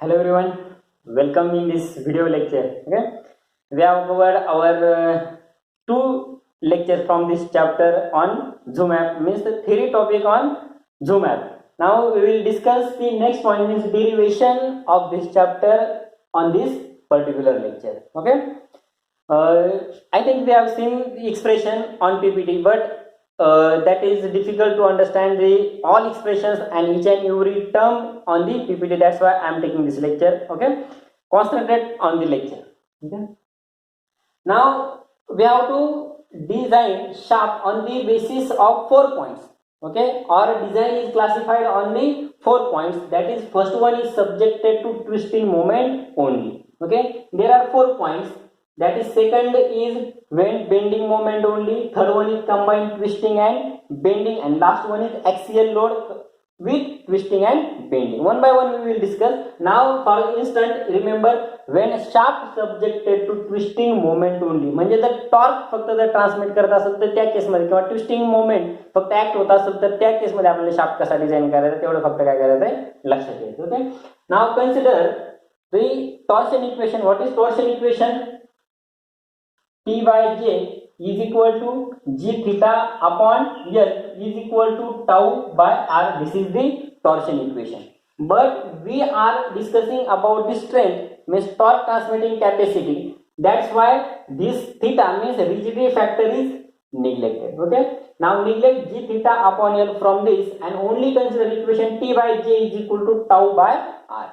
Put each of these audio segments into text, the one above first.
Hello everyone, welcome in this video lecture. Okay, we have covered our two lectures from this chapter on Zoom app, means the theory topic on Zoom app. Now we will discuss the next point, means derivation of this chapter on this particular lecture. Okay, I think we have seen the expression on PPT, but that is difficult to understand the all expressions and each and every term on the PPT. That's why I am taking this lecture. Okay, concentrate on the lecture. Okay. Now we have to design shaft on the basis of 4 points. Okay, our design is classified on the 4 points. That is, first one is subjected to twisting moment only. Okay, there are 4 points. That is, second is when bending moment only, third one is combined twisting and bending, and last one is axial load with twisting and bending. One by one we will discuss. Now for instance, remember, when shaft subjected to twisting moment only, म्हणजे जर torque फक्त जर transmit करत असेल तर त्या केसमध्ये, किंवा ट्विस्टिंग मोमेंट फक्त ऍक्ट होत असेल तर त्या केसमध्ये आपल्याला शाफ्ट कसा डिझाइन करायचा तेवढं फक्त काय करायचं आहे लक्षात घ्यायचं. Okay, now consider the torsion equation. What is torsion equation? T by J is equal to G theta upon L is equal to tau by R. This is the torsion equation. But we are discussing about the strength, means torque transmitting capacity. That's why this theta, means rigidity factor, is neglected. Okay. Now neglect G theta upon L from this and only consider equation T by J is equal to tau by R.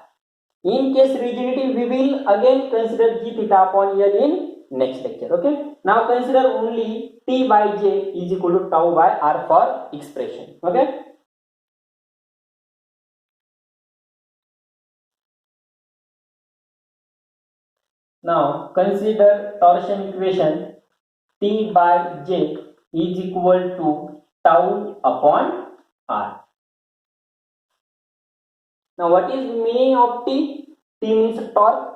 In case rigidity, we will again consider G theta upon L in next lecture. Okay, now consider only T by J is equal to tau by R for expression. Okay, now consider torsion equation T by J is equal to tau upon R. Now what is meaning of T? T means torque,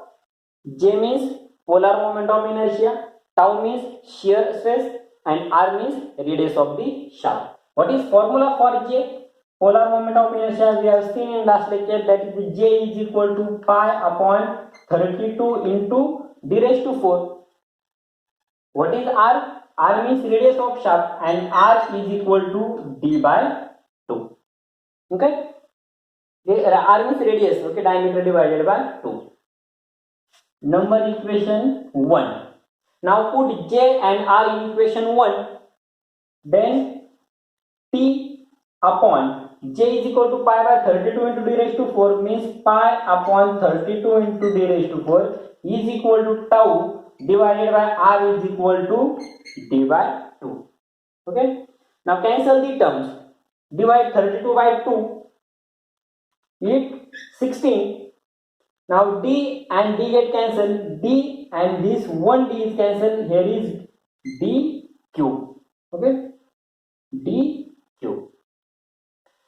J means polar moment of inertia, tau means shear stress, and R means radius of the shaft. What is formula for J? Polar moment of inertia we have seen in last lecture, that is J is equal to pi upon 32 into d raised to 4. What is R? R means radius of shaft and R is equal to d by 2. Okay, R means radius, okay, diameter divided by 2. Number equation 1. Now put J and R in equation 1. Then T upon J is equal to pi by 32 into d raised to 4, means pi upon 32 into d raised to 4 is equal to tau divided by R is equal to d by 2. Okay. Now cancel the terms. Divide 32 by 2. It 16. Now D and D get cancelled, D and this one D is cancelled, here is D cube. Okay, D cube.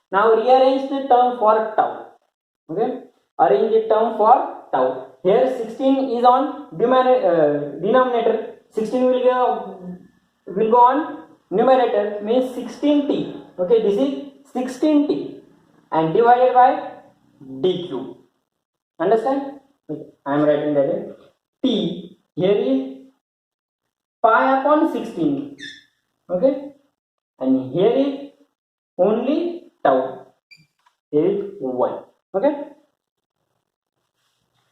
Now rearrange the term for tau. Okay, arrange the term for tau. Here 16 is on denominator, 16 will go on numerator, means 16t. Okay, this is 16t and divided by D cube. Understand? I am writing that T here is pi upon 16. Okay, and here is only tau. Here is 1. Okay.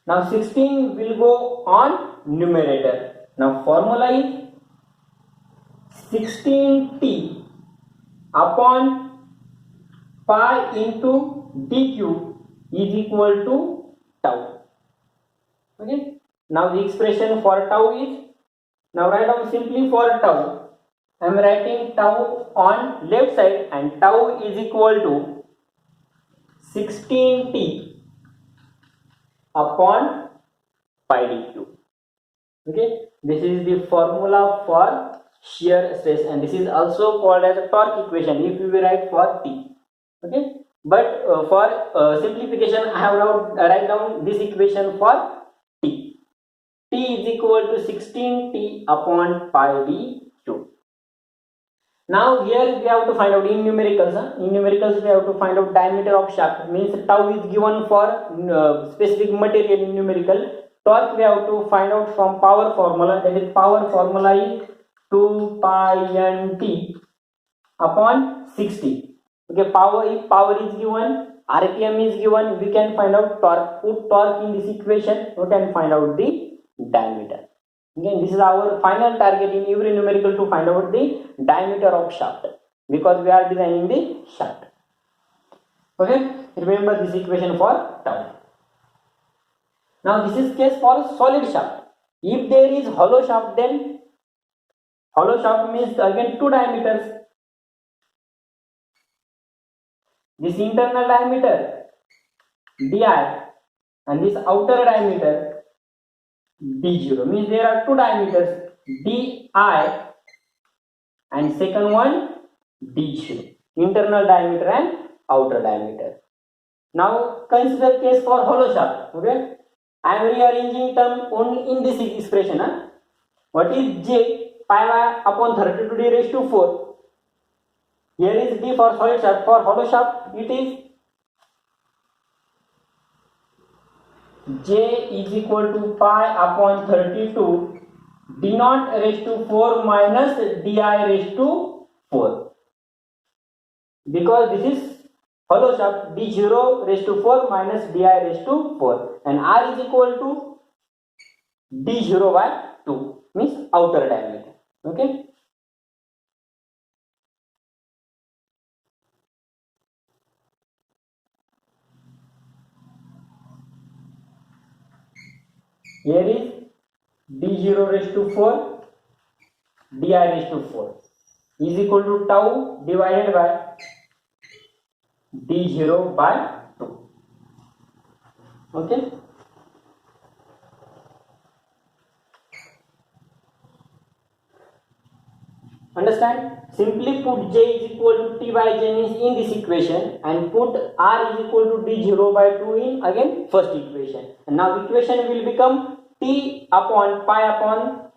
Now 16 will go on numerator. Now formula is 16t upon pi into d cube is equal to tau. Okay, now the expression for tau is, now write down simply for tau. I am writing tau on left side and tau is equal to 16t upon pi d cube. Okay, this is the formula for shear stress and this is also called as a torque equation if we write for T. Okay, but for simplification I have write down this equation for T. T is equal to 16t upon pi d cube. Now here we have to find out in numericals. In numericals we have to find out diameter of shaft. Means tau is given for specific material in numerical. Torque we have to find out from power formula. That is power formula is 2 pi n t upon 60. Okay, power if power is given, RPM is given, we can find out torque. Put torque in this equation, we can find out the diameter. Again, this is our final target in every numerical to find out the diameter of shaft because we are designing the shaft. Okay, remember this equation for tau. Now this is case for solid shaft. If there is hollow shaft, then hollow shaft means again two diameters. This internal diameter di and this outer diameter d0 means there are two diameters di and second one d0, internal diameter and outer diameter. Now consider case for hollow shaft. Okay, I am rearranging term only in this expression. What is j pi y upon 32d raised to 4. Here is d for solid shaft. For hollow shaft it is j is equal to pi upon 32 d naught raised to 4 minus di raised to 4. Because this is hollow shaft, d0 raised to 4 minus di raised to 4 and r is equal to d0 by 2 means outer diameter. Okay. Here is d0 raised to 4 di raised to 4 is equal to tau divided by d0 by 2. Okay. Understand? Simply put j is equal to t by j means in this equation and put r is equal to d0 by 2 in again first equation. And now equation will become t upon pi upon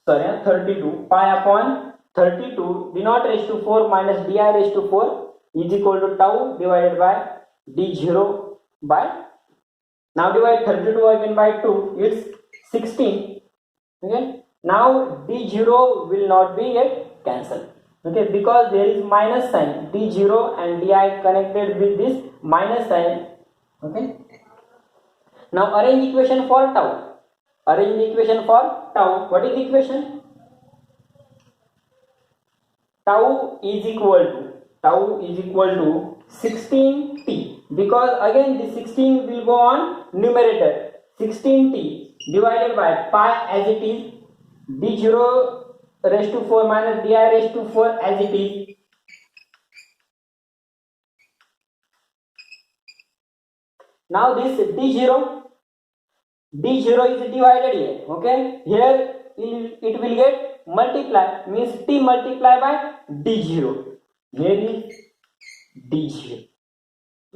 32 pi upon 32 d naught raised to 4 minus di raised to 4 is equal to tau divided by d0 by, now divide 32 again by 2, it's 16. Okay, now d0 will not be get cancelled. Okay, because there is minus sign, d0 and di connected with this minus sign. Okay, now arrange equation for tau. Arrange the equation for tau. What is the equation? Tau is equal to 16t, because again this 16 will go on numerator. 16t divided by pi as it is, d0 raised to 4 minus di raised to 4 as it is. Now this d0 is divided here. Okay, here it will get multiply, means t multiply by d0. Here is d0.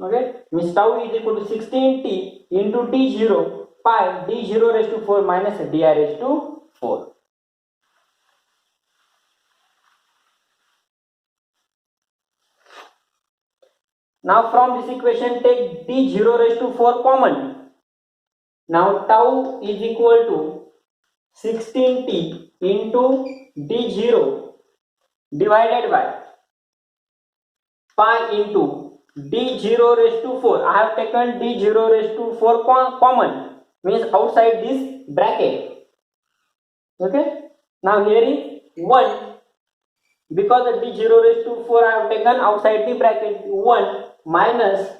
Okay, means tau is equal to 16t into d0 pi d0 raised to 4 minus di raised to 4. Now from this equation take d0 raised to 4 common. Now tau is equal to 16t into d0 divided by pi into d0 raised to 4. I have taken d0 raised to 4 common, means outside this bracket. Okay, now here is 1, because the d0 raised to 4 I have taken outside the bracket, 1 minus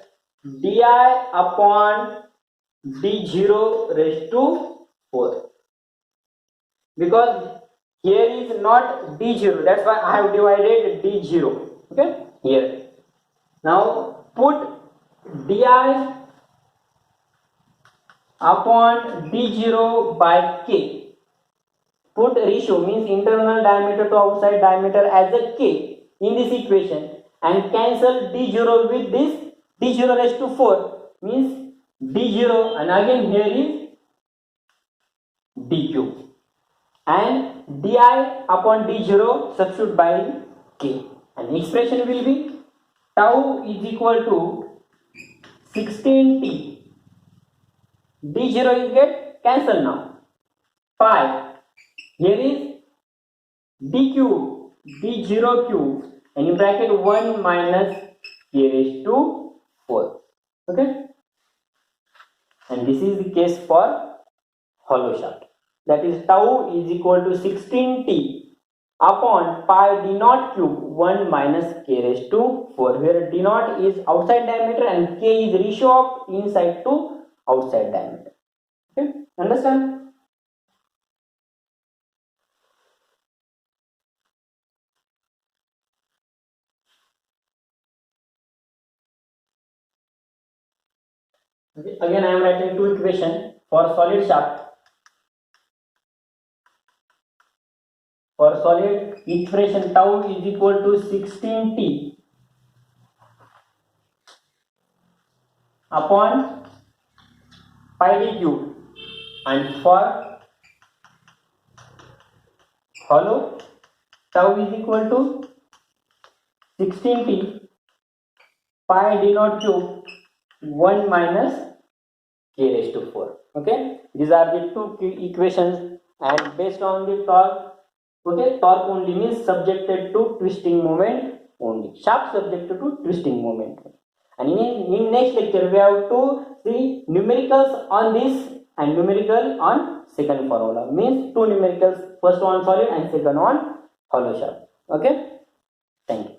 di upon d0 raised to 4, because here is not d0, that's why I have divided d0. Okay, here. Now put di upon d0 by k. Put ratio, means internal diameter to outside diameter as a k in this equation and cancel d0 with this d0 raised to 4 means d0, and again here is dq, and di upon d0 substitute by k, and expression will be tau is equal to 16t. d0 is get cancel now. Pi, here is d cube, d0 cube, and in bracket 1 minus k raised to 4. Okay, and this is the case for hollow shaft. That is tau is equal to 16t upon pi d naught cube 1 minus k raised to 4, where d naught is outside diameter and k is ratio of inside to outside diameter. Okay, understand? Okay. Again I am writing two equation for solid shaft. For solid, expression tau is equal to 16t upon pi d cube, and for hollow tau is equal to 16t pi d naught cube 1 minus k raised to 4. Okay, these are the two equations, and based on the torque. Okay, torque only means subjected to twisting moment only, shaft subjected to twisting moment. And in next lecture we have to see numericals on this and numerical on second formula, means two numericals, first on solid and second on hollow shaft. Okay, thank you.